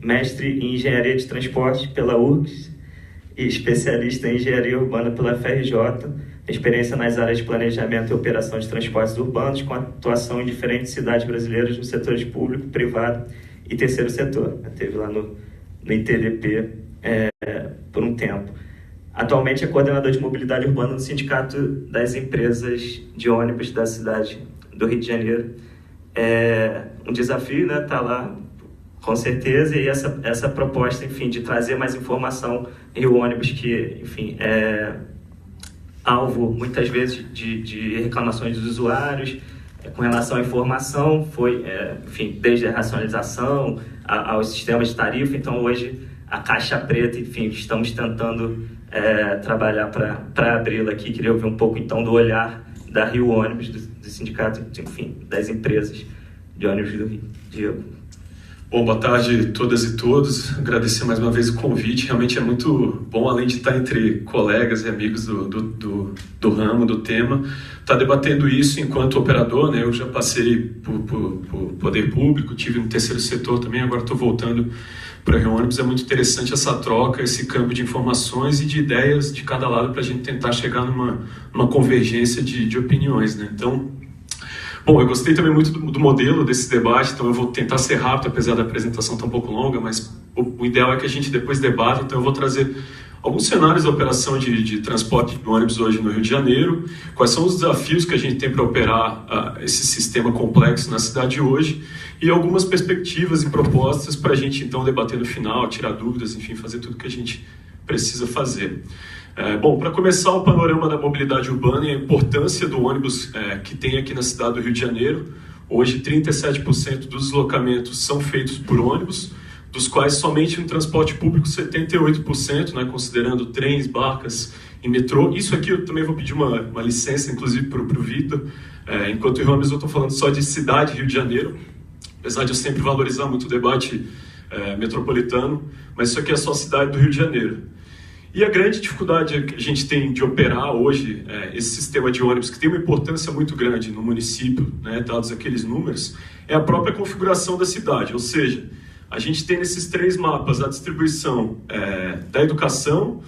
Mestre em Engenharia de Transporte pela URGS e especialista em Engenharia Urbana pela FRJ, experiência nas áreas de planejamento e operação de transportes urbanos, com atuação em diferentes cidades brasileiras nos setores público, privado e terceiro setor. Esteve lá no ITDP por um tempo. Atualmente é coordenador de mobilidade urbana no Sindicato das Empresas de Ônibus da cidade do Rio de Janeiro. É um desafio, né, estar lá, com certeza, e essa proposta, enfim, de trazer mais informação em o ônibus, que, enfim, é alvo, muitas vezes, de reclamações dos usuários, com relação à informação, foi, enfim, desde a racionalização aos sistemas de tarifa. Então, hoje, a caixa preta, enfim, estamos tentando trabalhar para abri-la aqui. Queria ouvir um pouco, então, do olhar da Rio Ônibus, do sindicato, enfim, das empresas de ônibus do Rio. Diego. Bom, boa tarde a todas e todos. Agradecer mais uma vez o convite. Realmente é muito bom, além de estar entre colegas e amigos do ramo, do tema, estar debatendo isso enquanto operador, né? Eu já passei por poder público, tive no terceiro setor também, agora estou voltando para a Rio Ônibus. É muito interessante essa troca, esse câmbio de informações e de ideias de cada lado para a gente tentar chegar numa convergência de opiniões, né? Então, bom, eu gostei também muito do modelo desse debate, então eu vou tentar ser rápido, apesar da apresentação estar um pouco longa, mas o ideal é que a gente depois debata. Então eu vou trazer alguns cenários da operação de transporte de ônibus hoje no Rio de Janeiro, quais são os desafios que a gente tem para operar esse sistema complexo na cidade hoje, e algumas perspectivas e propostas para a gente então debater no final, tirar dúvidas, enfim, fazer tudo que a gente precisa fazer. Bom, para começar, o panorama da mobilidade urbana e a importância do ônibus que tem aqui na cidade do Rio de Janeiro. Hoje, 37% dos deslocamentos são feitos por ônibus, dos quais somente no transporte público 78%, né, considerando trens, barcas e metrô. Isso aqui eu também vou pedir uma licença, inclusive, para o Vitor. Enquanto o Rio Ônibus eu estou falando só de cidade Rio de Janeiro, apesar de eu sempre valorizar muito o debate metropolitano, mas isso aqui é só a cidade do Rio de Janeiro. E a grande dificuldade que a gente tem de operar hoje esse sistema de ônibus, que tem uma importância muito grande no município, né, dados aqueles números, é a própria configuração da cidade. Ou seja, a gente tem nesses três mapas a distribuição da educação,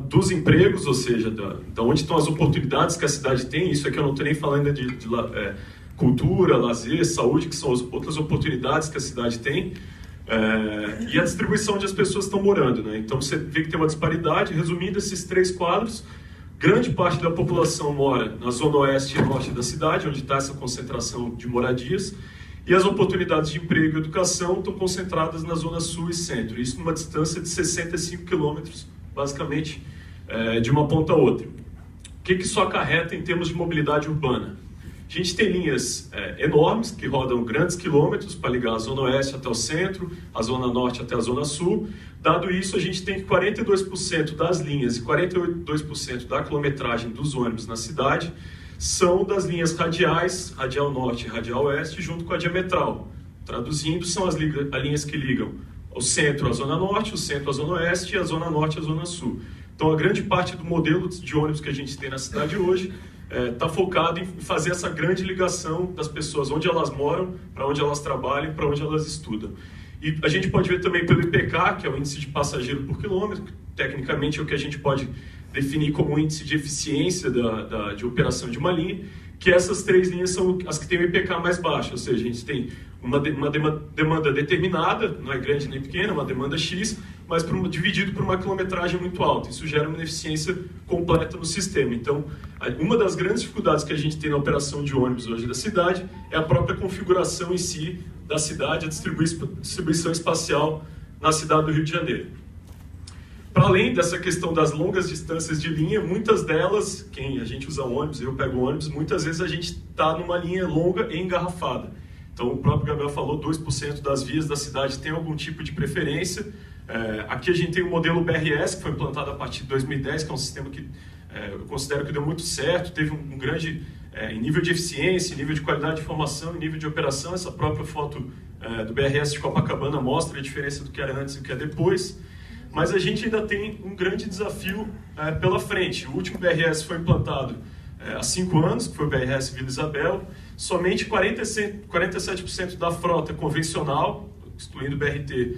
dos empregos, ou seja, da onde estão as oportunidades que a cidade tem. Isso aqui eu não estou nem falando de cultura, lazer, saúde, que são as outras oportunidades que a cidade tem. E a distribuição onde as pessoas estão morando, né? Então você vê que tem uma disparidade. Resumindo esses três quadros, grande parte da população mora na zona oeste e norte da cidade, onde está essa concentração de moradias, e as oportunidades de emprego e educação estão concentradas na zona sul e centro, isso numa distância de 65 quilômetros, basicamente, de uma ponta a outra. O que isso acarreta em termos de mobilidade urbana? A gente tem linhas enormes que rodam grandes quilômetros para ligar a zona oeste até o centro, a zona norte até a zona sul. Dado isso, a gente tem que 42% das linhas e 42% da quilometragem dos ônibus na cidade são das linhas radiais, radial norte e radial oeste, junto com a diametral. Traduzindo, são as linhas que ligam o centro à zona norte, o centro à zona oeste e a zona norte à zona sul. Então, a grande parte do modelo de ônibus que a gente tem na cidade hoje está focado em fazer essa grande ligação das pessoas, onde elas moram, para onde elas trabalham, para onde elas estudam. E a gente pode ver também pelo IPK, que é o índice de passageiro por quilômetro, que tecnicamente é o que a gente pode definir como índice de eficiência de operação de uma linha, que essas três linhas são as que têm o IPK mais baixo, ou seja, a gente tem uma demanda determinada, não é grande nem pequena, uma demanda X, mas dividido por uma quilometragem muito alta. Isso gera uma ineficiência completa no sistema. Então, uma das grandes dificuldades que a gente tem na operação de ônibus hoje da cidade é a própria configuração em si da cidade, a distribuição espacial na cidade do Rio de Janeiro. Para além dessa questão das longas distâncias de linha, muitas delas, quem a gente usa ônibus, eu pego ônibus, muitas vezes a gente está numa linha longa e engarrafada. Então, o próprio Gabriel falou, 2% das vias da cidade tem algum tipo de preferência. Aqui a gente tem o modelo BRS, que foi implantado a partir de 2010, que é um sistema que eu considero que deu muito certo, teve um grande nível de eficiência, nível de qualidade de informação e nível de operação. Essa própria foto do BRS de Copacabana mostra a diferença do que era antes e do que é depois. Mas a gente ainda tem um grande desafio pela frente. O último BRS foi implantado há 5 anos, que foi o BRS Vila Isabel, somente 47% da frota convencional, excluindo o BRT,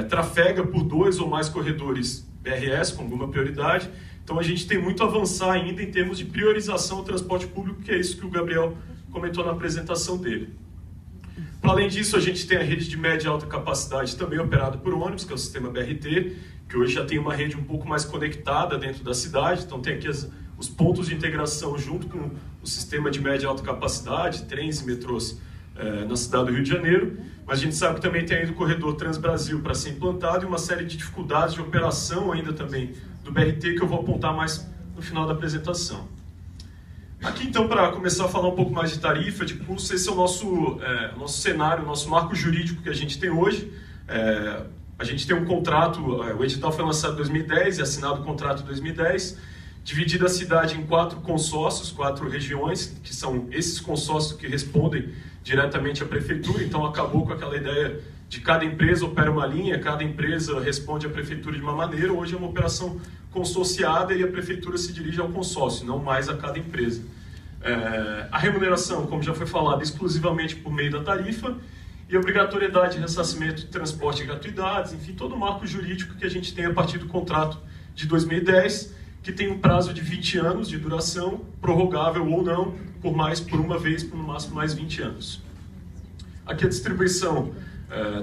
trafega por 2 ou mais corredores BRS com alguma prioridade. Então a gente tem muito a avançar ainda em termos de priorização do transporte público, que é isso que o Gabriel comentou na apresentação dele. Para além disso, a gente tem a rede de média e alta capacidade também operada por ônibus, que é o sistema BRT, que hoje já tem uma rede um pouco mais conectada dentro da cidade. Então tem aqui os pontos de integração junto com o sistema de média e alta capacidade, trens e metrôs na cidade do Rio de Janeiro. Mas a gente sabe que também tem ainda o corredor Transbrasil para ser implantado e uma série de dificuldades de operação ainda também do BRT, que eu vou apontar mais no final da apresentação. Aqui, então, para começar a falar um pouco mais de tarifa, de custo, esse é o nosso cenário, o nosso marco jurídico que a gente tem hoje. A gente tem um contrato, o edital foi lançado em 2010 e assinado o contrato em 2010, dividido a cidade em 4 consórcios, 4 regiões, que são esses consórcios que respondem diretamente à prefeitura. Então acabou com aquela ideia de cada empresa opera uma linha, cada empresa responde à prefeitura de uma maneira. Hoje é uma operação consorciada e a prefeitura se dirige ao consórcio, não mais a cada empresa. A remuneração, como já foi falado, exclusivamente por meio da tarifa, e a obrigatoriedade de ressarcimento de transporte e gratuidades, enfim, todo o marco jurídico que a gente tem a partir do contrato de 2010, que tem um prazo de 20 anos de duração, prorrogável ou não, por uma vez, por no máximo mais 20 anos. Aqui a distribuição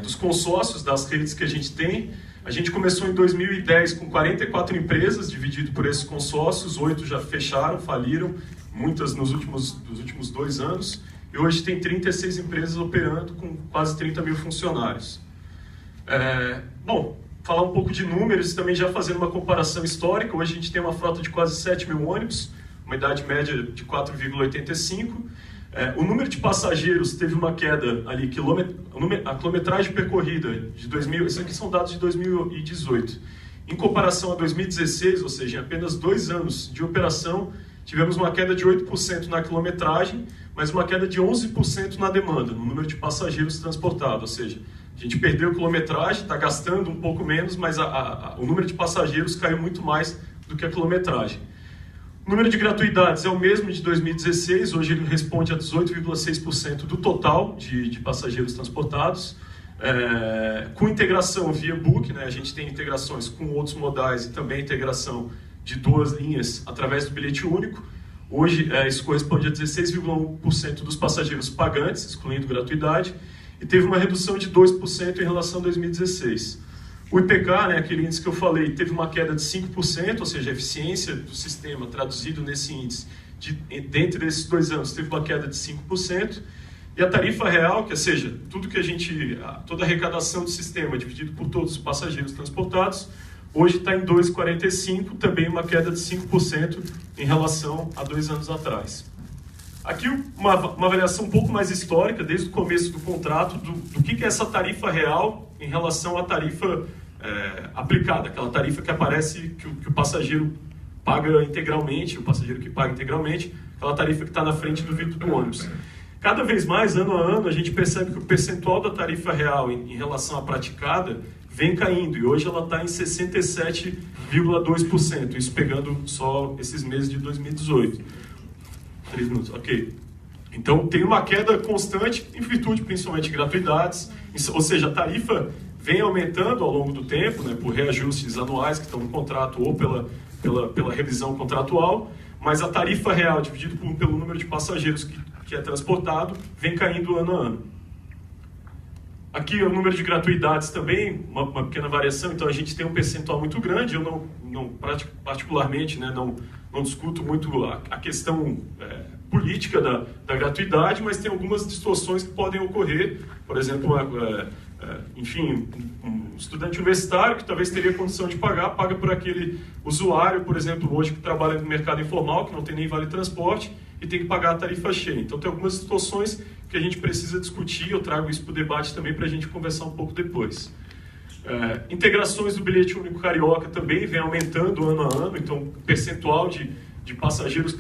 dos consórcios, das redes que a gente tem. A gente começou em 2010 com 44 empresas, dividido por esses consórcios, 8 já fecharam, faliram, muitas dos últimos 2 anos, e hoje tem 36 empresas operando com quase 30 mil funcionários. Bom, falar um pouco de números, também já fazendo uma comparação histórica. Hoje a gente tem uma frota de quase 7 mil ônibus, uma idade média de 4,85. O número de passageiros teve uma queda ali, a quilometragem percorrida de 2000, isso aqui são dados de 2018. Em comparação a 2016, ou seja, em apenas 2 anos de operação, tivemos uma queda de 8% na quilometragem, mas uma queda de 11% na demanda, no número de passageiros transportados. Ou seja, a gente perdeu a quilometragem, está gastando um pouco menos, mas o número de passageiros caiu muito mais do que a quilometragem. O número de gratuidades é o mesmo de 2016, hoje ele responde a 18,6% do total de passageiros transportados. Com integração via book, né, a gente tem integrações com outros modais e também integração de 2 linhas através do bilhete único. Hoje isso corresponde a 16,1% dos passageiros pagantes, excluindo gratuidade, e teve uma redução de 2% em relação a 2016. O IPK, né, aquele índice que eu falei, teve uma queda de 5%, ou seja, a eficiência do sistema traduzido nesse índice, dentre esses 2 anos, teve uma queda de 5%. E a tarifa real, que seja, toda a arrecadação do sistema dividido por todos os passageiros transportados, hoje está em 2,45, também uma queda de 5% em relação a 2 anos atrás. Aqui uma avaliação um pouco mais histórica, desde o começo do contrato, do que é essa tarifa real em relação à tarifa aplicada, aquela tarifa que aparece que o passageiro paga integralmente, o passageiro que paga integralmente, aquela tarifa que está na frente do vidro do ônibus. Cada vez mais, ano a ano, a gente percebe que o percentual da tarifa real em relação à praticada vem caindo, e hoje ela está em 67,2%, isso pegando só esses meses de 2018. 3 minutos, ok. Então tem uma queda constante em virtude principalmente de gratuidades, ou seja, a tarifa vem aumentando ao longo do tempo, né, por reajustes anuais que estão no contrato ou pela revisão contratual, mas a tarifa real dividido pelo número de passageiros que é transportado vem caindo ano a ano. Aqui o número de gratuidades também, uma pequena variação, então a gente tem um percentual muito grande. Eu não particularmente, né, não discuto muito a questão política da gratuidade, mas tem algumas distorções que podem ocorrer. Por exemplo, enfim, um estudante universitário que talvez teria condição de paga por aquele usuário, por exemplo, hoje que trabalha no mercado informal, que não tem nem vale transporte, e tem que pagar a tarifa cheia. Então tem algumas situações que a gente precisa discutir, eu trago isso para o debate também para a gente conversar um pouco depois. Integrações do bilhete único carioca também vem aumentando ano a ano, então o percentual de passageiros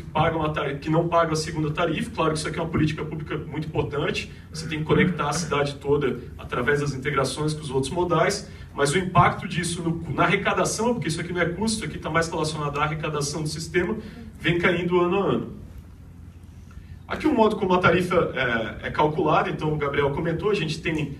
que não pagam a segunda tarifa. Claro que isso aqui é uma política pública muito importante, você tem que conectar a cidade toda através das integrações com os outros modais, mas o impacto disso na arrecadação, porque isso aqui não é custo, isso aqui está mais relacionado à arrecadação do sistema, vem caindo ano a ano. Aqui o modo como a tarifa é calculada, então o Gabriel comentou, a gente tem,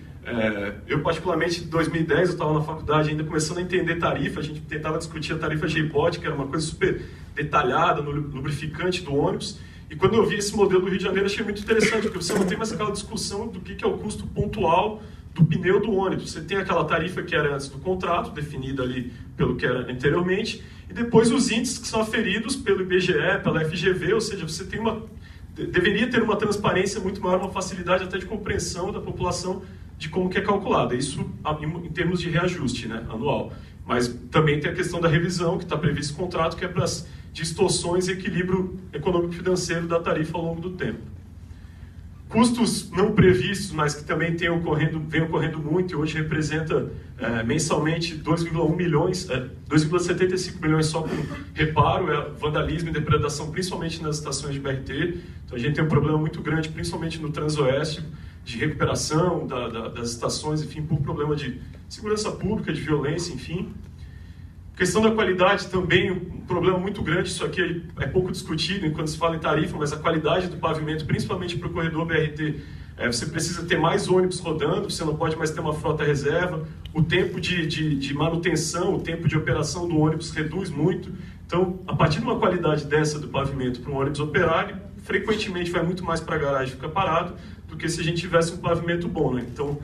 eu particularmente em 2010 eu estava na faculdade ainda começando a entender tarifa, a gente tentava discutir a tarifa J-Pod, que era uma coisa super detalhada no lubrificante do ônibus, e quando eu vi esse modelo do Rio de Janeiro, achei muito interessante, porque você não tem mais aquela discussão do que é o custo pontual do pneu do ônibus. Você tem aquela tarifa que era antes do contrato, definida ali pelo que era anteriormente, e depois os índices que são aferidos pelo IBGE, pela FGV, ou seja, você tem deveria ter uma transparência muito maior, uma facilidade até de compreensão da população de como que é calculada. Isso em termos de reajuste, né, anual. Mas também tem a questão da revisão, que está previsto no contrato, que é para as distorções e equilíbrio econômico-financeiro da tarifa ao longo do tempo. Custos não previstos, mas que também vem ocorrendo muito, e hoje representa mensalmente 2,1 milhões, 2,75 milhões só com reparo, vandalismo e depredação, principalmente nas estações de BRT. Então a gente tem um problema muito grande, principalmente no Transoeste, de recuperação das estações, enfim, por problema de segurança pública, de violência, enfim. Questão da qualidade também, um problema muito grande, isso aqui é pouco discutido quando se fala em tarifa, mas a qualidade do pavimento, principalmente para o corredor BRT, você precisa ter mais ônibus rodando, você não pode mais ter uma frota reserva, o tempo de manutenção, o tempo de operação do ônibus reduz muito. Então, a partir de uma qualidade dessa do pavimento para um ônibus operar, ele frequentemente vai muito mais para a garagem, fica parado, do que se a gente tivesse um pavimento bom, né? Então,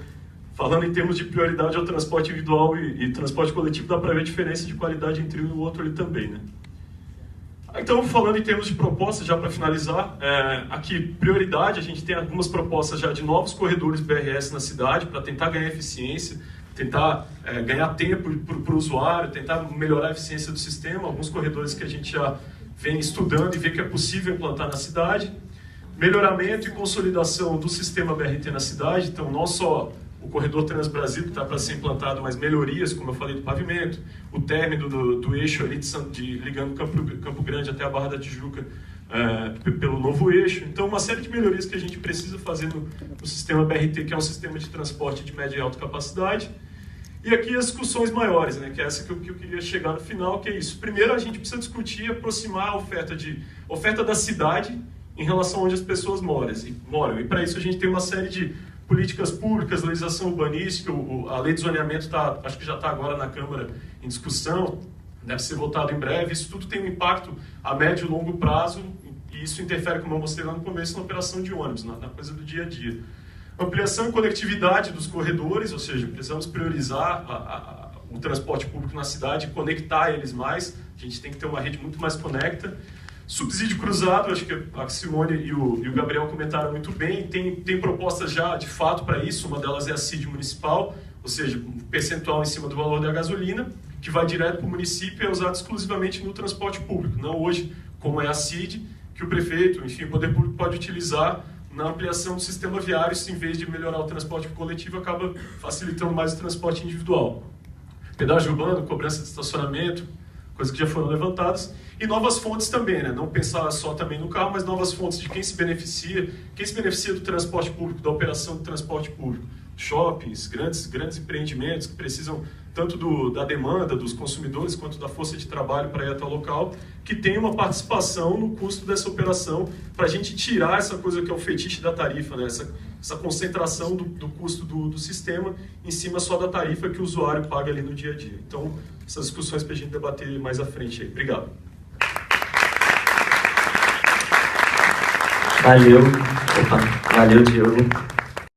falando em termos de prioridade ao transporte individual e transporte coletivo, dá para ver a diferença de qualidade entre um e o outro ali também, né? Então, falando em termos de propostas, já para finalizar, aqui, prioridade, a gente tem algumas propostas já de novos corredores BRS na cidade, para tentar ganhar eficiência, tentar ganhar tempo para o usuário, tentar melhorar a eficiência do sistema, alguns corredores que a gente já vem estudando e vê que é possível implantar na cidade. Melhoramento e consolidação do sistema BRT na cidade, então não só o corredor Transbrasil, que está para ser implantado, mas melhorias, como eu falei, do pavimento, o término do eixo ali ligando Campo Grande até a Barra da Tijuca pelo novo eixo. Então, uma série de melhorias que a gente precisa fazer no sistema BRT, que é um sistema de transporte de média e alta capacidade. E aqui as discussões maiores, né, que é essa que eu queria chegar no final, que é isso. Primeiro, a gente precisa discutir e aproximar a oferta da cidade em relação a onde as pessoas moram. E para isso a gente tem uma série de políticas públicas, legislação urbanística, a lei de zoneamento acho que já está agora na Câmara em discussão, deve ser votado em breve. Isso tudo tem um impacto a médio e longo prazo, e isso interfere, como eu mostrei lá no começo, na operação de ônibus, na coisa do dia a dia. Ampliação e conectividade dos corredores, ou seja, precisamos priorizar o transporte público na cidade, conectar eles mais, a gente tem que ter uma rede muito mais conecta. Subsídio cruzado, acho que a Simone e o Gabriel comentaram muito bem, tem propostas já de fato para isso, uma delas é a CID municipal, ou seja, um percentual em cima do valor da gasolina, que vai direto para o município e é usado exclusivamente no transporte público, não hoje, como é a CID, que o prefeito, enfim, o poder público pode utilizar na ampliação do sistema viário, se em vez de melhorar o transporte coletivo, acaba facilitando mais o transporte individual. Pedágio urbano, cobrança de estacionamento, coisas que já foram levantadas, e novas fontes também, né? Não pensar só também no carro, mas novas fontes de quem se beneficia do transporte público, da operação do transporte público. Shoppings, grandes empreendimentos que precisam tanto da demanda dos consumidores quanto da força de trabalho para ir até o local, que tem uma participação no custo dessa operação, para a gente tirar essa coisa que é o fetiche da tarifa, né? Essa concentração do custo do sistema em cima só da tarifa que o usuário paga ali no dia a dia. Então, essas discussões para a gente debater mais à frente aí. Obrigado. Valeu, Diogo.